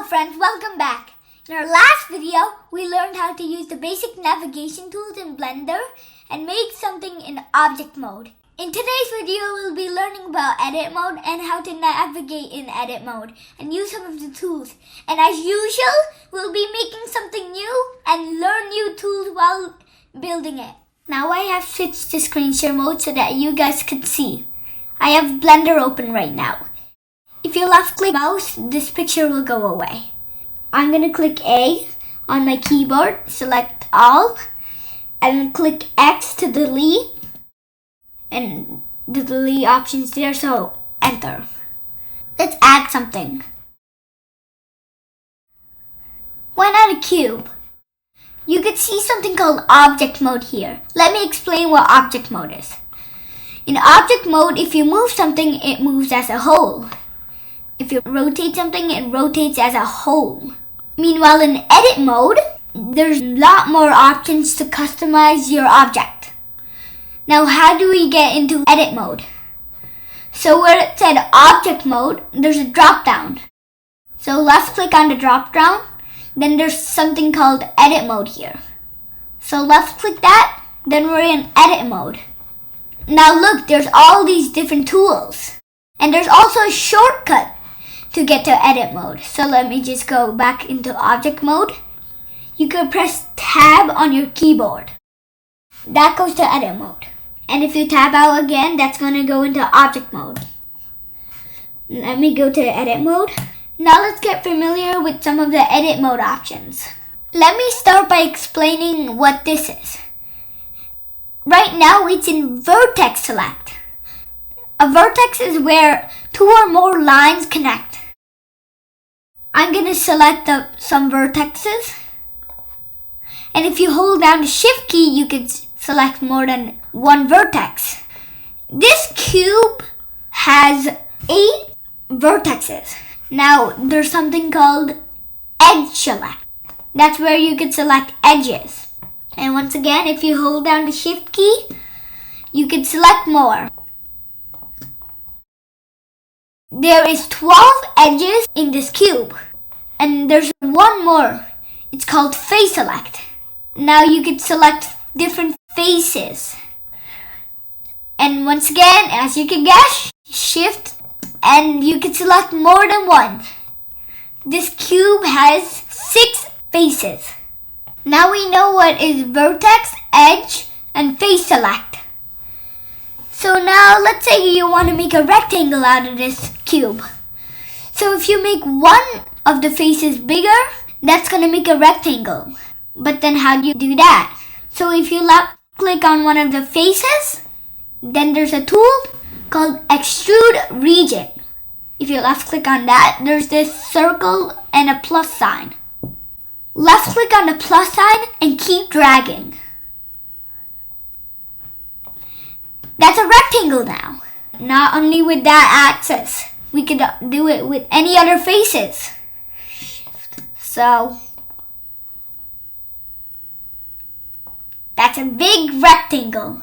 friends, welcome back. In our last video, we learned how to use the basic navigation tools in Blender and make something in object mode. In today's video, we'll be learning about edit mode and how to navigate in edit mode and use some of the tools. And as usual, we'll be making something new and learn new tools while building it. Now I have switched to screen share mode so that you guys could see. I have Blender open right now. If you left click mouse, this picture will go away. I'm going to click A on my keyboard, select all, and click X to delete. And the delete options there, so enter. Let's add something. Why not a cube? You could see something called object mode here. Let me explain what object mode is. In object mode, if you move something, it moves as a whole. If you rotate something, it rotates as a whole. Meanwhile, in edit mode, there's a lot more options to customize your object. Now, how do we get into edit mode? So where it said object mode, there's a drop down. So left click on the drop down, then there's something called edit mode here. So left click that, then we're in edit mode. Now look, there's all these different tools. And there's also a shortcut to get to edit mode. So let me just go back into object mode. You can press tab on your keyboard. That goes to edit mode. And if you tab out again, that's going to go into object mode. Let me go to edit mode. Now let's get familiar with some of the edit mode options. Let me start by explaining what this is. Right now it's in vertex select. A vertex is where two or more lines connect. I'm going to select some vertexes. And if you hold down the shift key, you can select more than one vertex. This cube has 8 vertexes. Now there's something called edge select. That's where you can select edges. And once again, if you hold down the shift key, you can select more. There is 12 edges in this cube. And there's one more. It's called face select. Now you can select different faces. And once again, as you can guess, shift and you can select more than one. This cube has 6 faces. Now we know what is vertex, edge, and face select. So now let's say you want to make a rectangle out of this cube. So if you make one of the faces bigger, that's going to make a rectangle. But then how do you do that? So if you left click on one of the faces, then there's a tool called extrude region. If you left click on that, there's this circle and a plus sign. Left click on the plus sign and keep dragging. That's a rectangle now. Not only with that axis, we could do it with any other faces. So that's a big rectangle.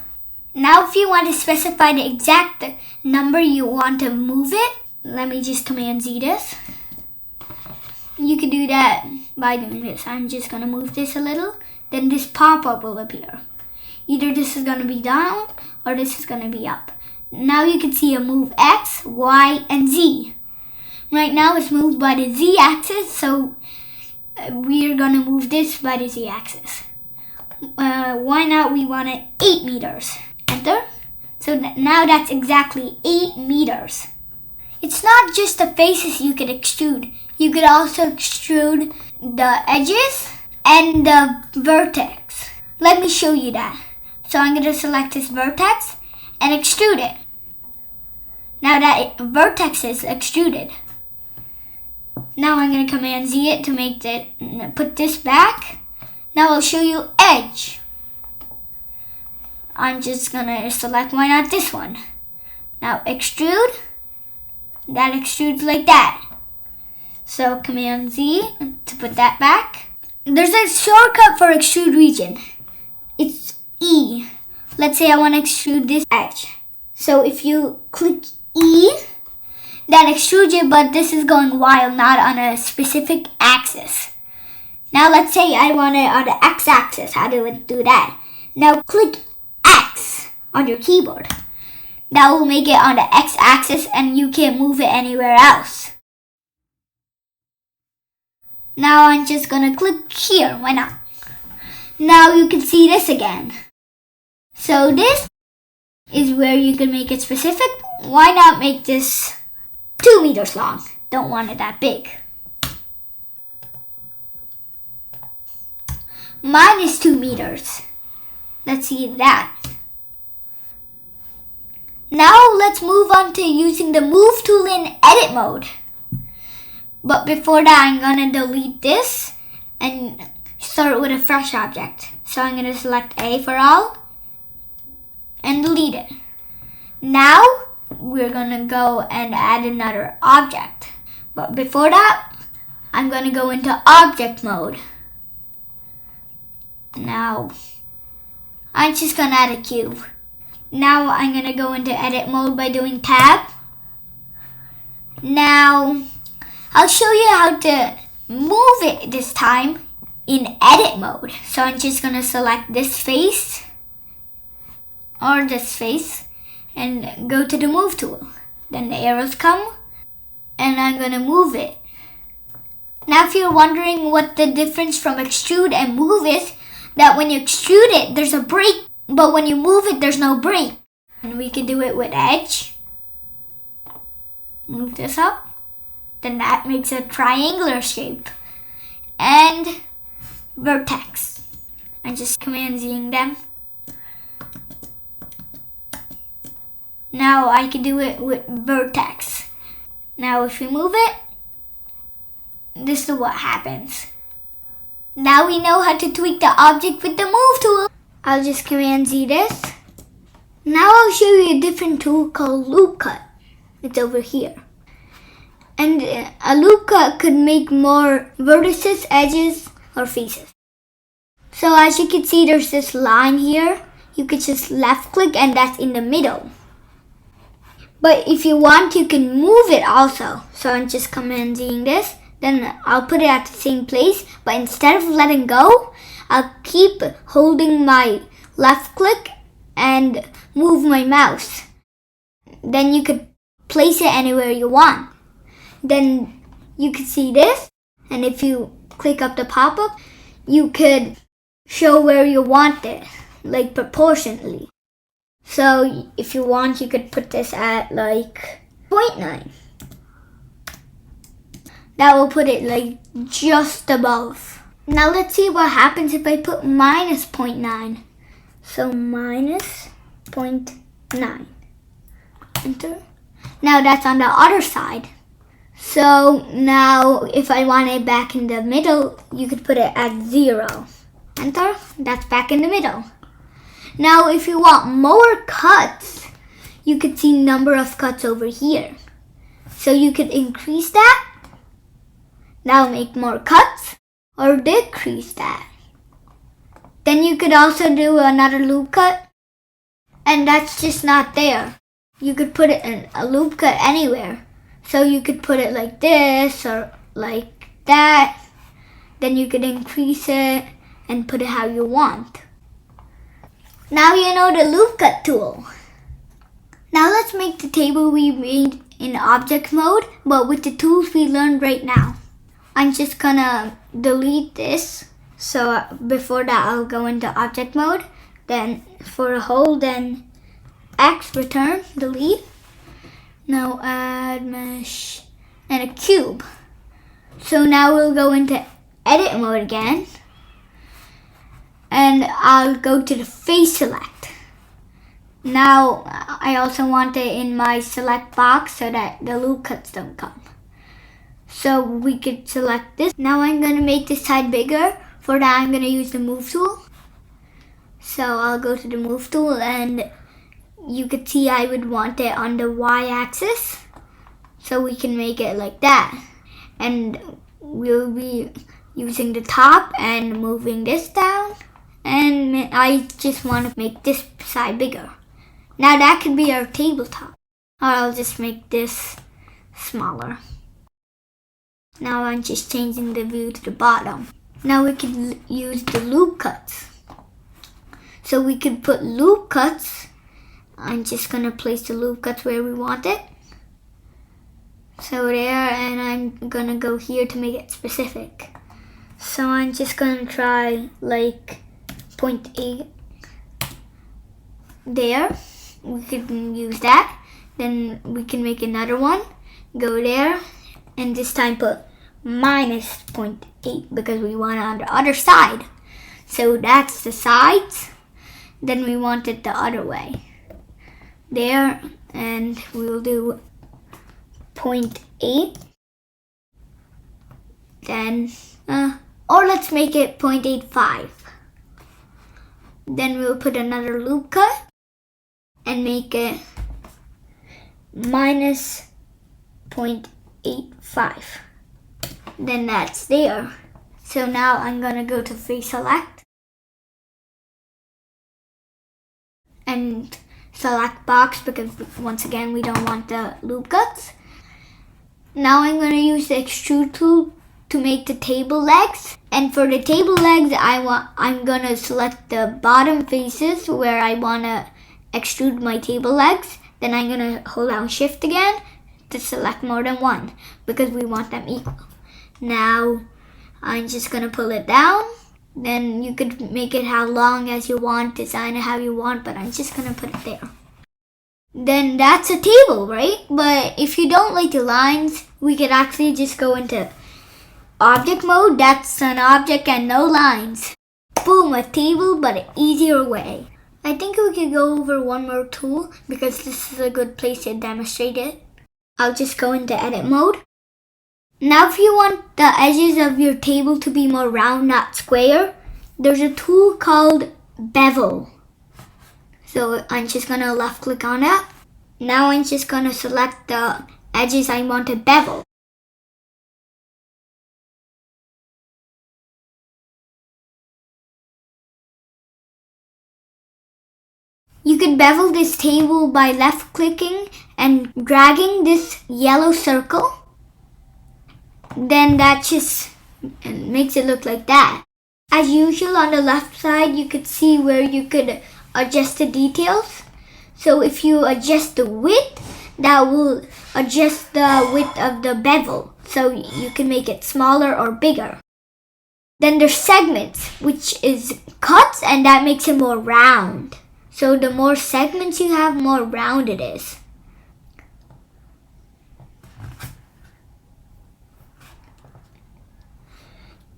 Now if you want to specify the exact number you want to move it, let me just Command Z this. You can do that by doing this. I'm just going to move this a little. Then this pop-up will appear. Either this is going to be down or this is going to be up. Now you can see a move X, Y, and Z. Right now it's moved by the Z axis, so we're going to move this by the Z axis. Why not? We want it 8 meters. Enter. So now that's exactly 8 meters. It's not just the faces you can extrude. You could also extrude the edges and the vertex. Let me show you that. So I'm going to select this vertex and extrude it. Now that vertex is extruded. Now I'm going to Command Z it to put this back. Now I'll show you edge. I'm just going to select, why not this one? Now extrude. That extrudes like that. So Command Z to put that back. There's a shortcut for extrude region. It's E. Let's say I want to extrude this edge. So if you click E, that extrudes it, but this is going wild, not on a specific axis. Now let's say I want it on the x-axis. How do we do that? Now click X on your keyboard. That will make it on the x-axis and you can't move it anywhere else. Now I'm just gonna click here, why not? Now you can see this again. So this is where you can make it specific. Why not make this 2 meters long? Don't want it that big. Mine is 2 meters. Let's see that. Now let's move on to using the move tool in edit mode. But before that, I'm gonna delete this and start with a fresh object. So I'm gonna select A for all and delete it. Now we're gonna go and add another object. But before that, I'm gonna go into object mode. Now I'm just gonna add a cube. Now I'm gonna go into edit mode by doing tab. Now I'll show you how to move it this time in edit mode. So I'm just gonna select this face or this face and go to the move tool. Then the arrows come and I'm gonna move it. Now if you're wondering what the difference from extrude and move is, that when you extrude it, there's a break, but when you move it, there's no break. And we can do it with edge. Move this up. Then that makes a triangular shape. And vertex. I'm just Command-Zing them. Now I can do it with vertex. Now if we move it, this is what happens. Now we know how to tweak the object with the move tool. I'll just Command-Z this. Now I'll show you a different tool called loop cut. It's over here. And a loop cut could make more vertices, edges, or faces. So as you can see, there's this line here. You could just left click and that's in the middle. But if you want, you can move it also. So I'm just Command-Zing this. Then I'll put it at the same place. But instead of letting go, I'll keep holding my left click and move my mouse. Then you could place it anywhere you want. Then you can see this, and if you click up the pop-up, you could show where you want it, like proportionally. So if you want, you could put this at like 0.9. That will put it like just above. Now let's see what happens if I put minus 0.9. So minus 0.9. Enter. Now that's on the other side. So now if I want it back in the middle, you could put it at 0. Enter. That's back in the middle. Now if you want more cuts, you could see number of cuts over here. So you could increase that. Now make more cuts or decrease that. Then you could also do another loop cut. And that's just not there. You could put it in a loop cut anywhere. So you could put it like this or like that. Then you could increase it and put it how you want. Now you know the loop cut tool. Now let's make the table we made in object mode, but with the tools we learned right now. I'm just gonna delete this. So before that, I'll go into object mode. Then for a whole, then X, return, delete. Now add mesh and a cube. So now we'll go into edit mode again. And I'll go to the face select. Now I also want it in my select box so that the loop cuts don't come. So we could select this. Now I'm going to make this side bigger. For that I'm going to use the move tool. So I'll go to the move tool and you could see I would want it on the y-axis. So we can make it like that. And we'll be using the top and moving this down. And I just want to make this side bigger. Now that could be our tabletop. Or I'll just make this smaller. Now I'm just changing the view to the bottom. Now we can use the loop cuts. So we could put loop cuts. I'm just gonna place the loop cuts where we want it. So there, and I'm gonna go here to make it specific. So I'm just gonna try like 0.8 there. We can use that. Then we can make another one. Go there, and this time put minus 0.8 because we want it on the other side. So that's the sides. Then we want it the other way. There, and we'll do 0.8. Then, or let's make it 0.85. Then we'll put another loop cut and make it minus 0.85. Then that's there. So now I'm gonna go to face select and select box because once again we don't want the loop cuts. Now I'm gonna use the extrude tool to make the table legs. And for the table legs, I'm gonna select the bottom faces where I wanna extrude my table legs. Then I'm gonna hold down shift again to select more than one because we want them equal. Now I'm just gonna pull it down. Then you could make it how long as you want, design it how you want, but I'm just gonna put it there. Then that's a table, right? But if you don't like the lines, we could actually just go into object mode. That's an object and no lines. Boom, a table, but an easier way. I think we could go over one more tool because this is a good place to demonstrate it. I'll just go into edit mode. Now if you want the edges of your table to be more round, not square, there's a tool called bevel. So I'm just gonna left click on that. Now I'm just gonna select the edges I want to bevel. You can bevel this table by left clicking and dragging this yellow circle. Then that just makes it look like that. As usual, on the left side, you could see where you could adjust the details. So if you adjust the width, that will adjust the width of the bevel. So you can make it smaller or bigger. Then there's segments, which is cuts, and that makes it more round. So the more segments you have, more round it is.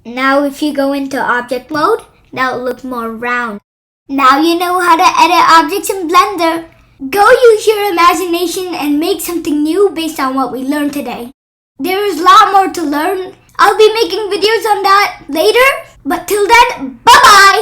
Now if you go into object mode, that will look more round. Now you know how to edit objects in Blender. Go use your imagination and make something new based on what we learned today. There is a lot more to learn. I'll be making videos on that later, but till then, bye-bye!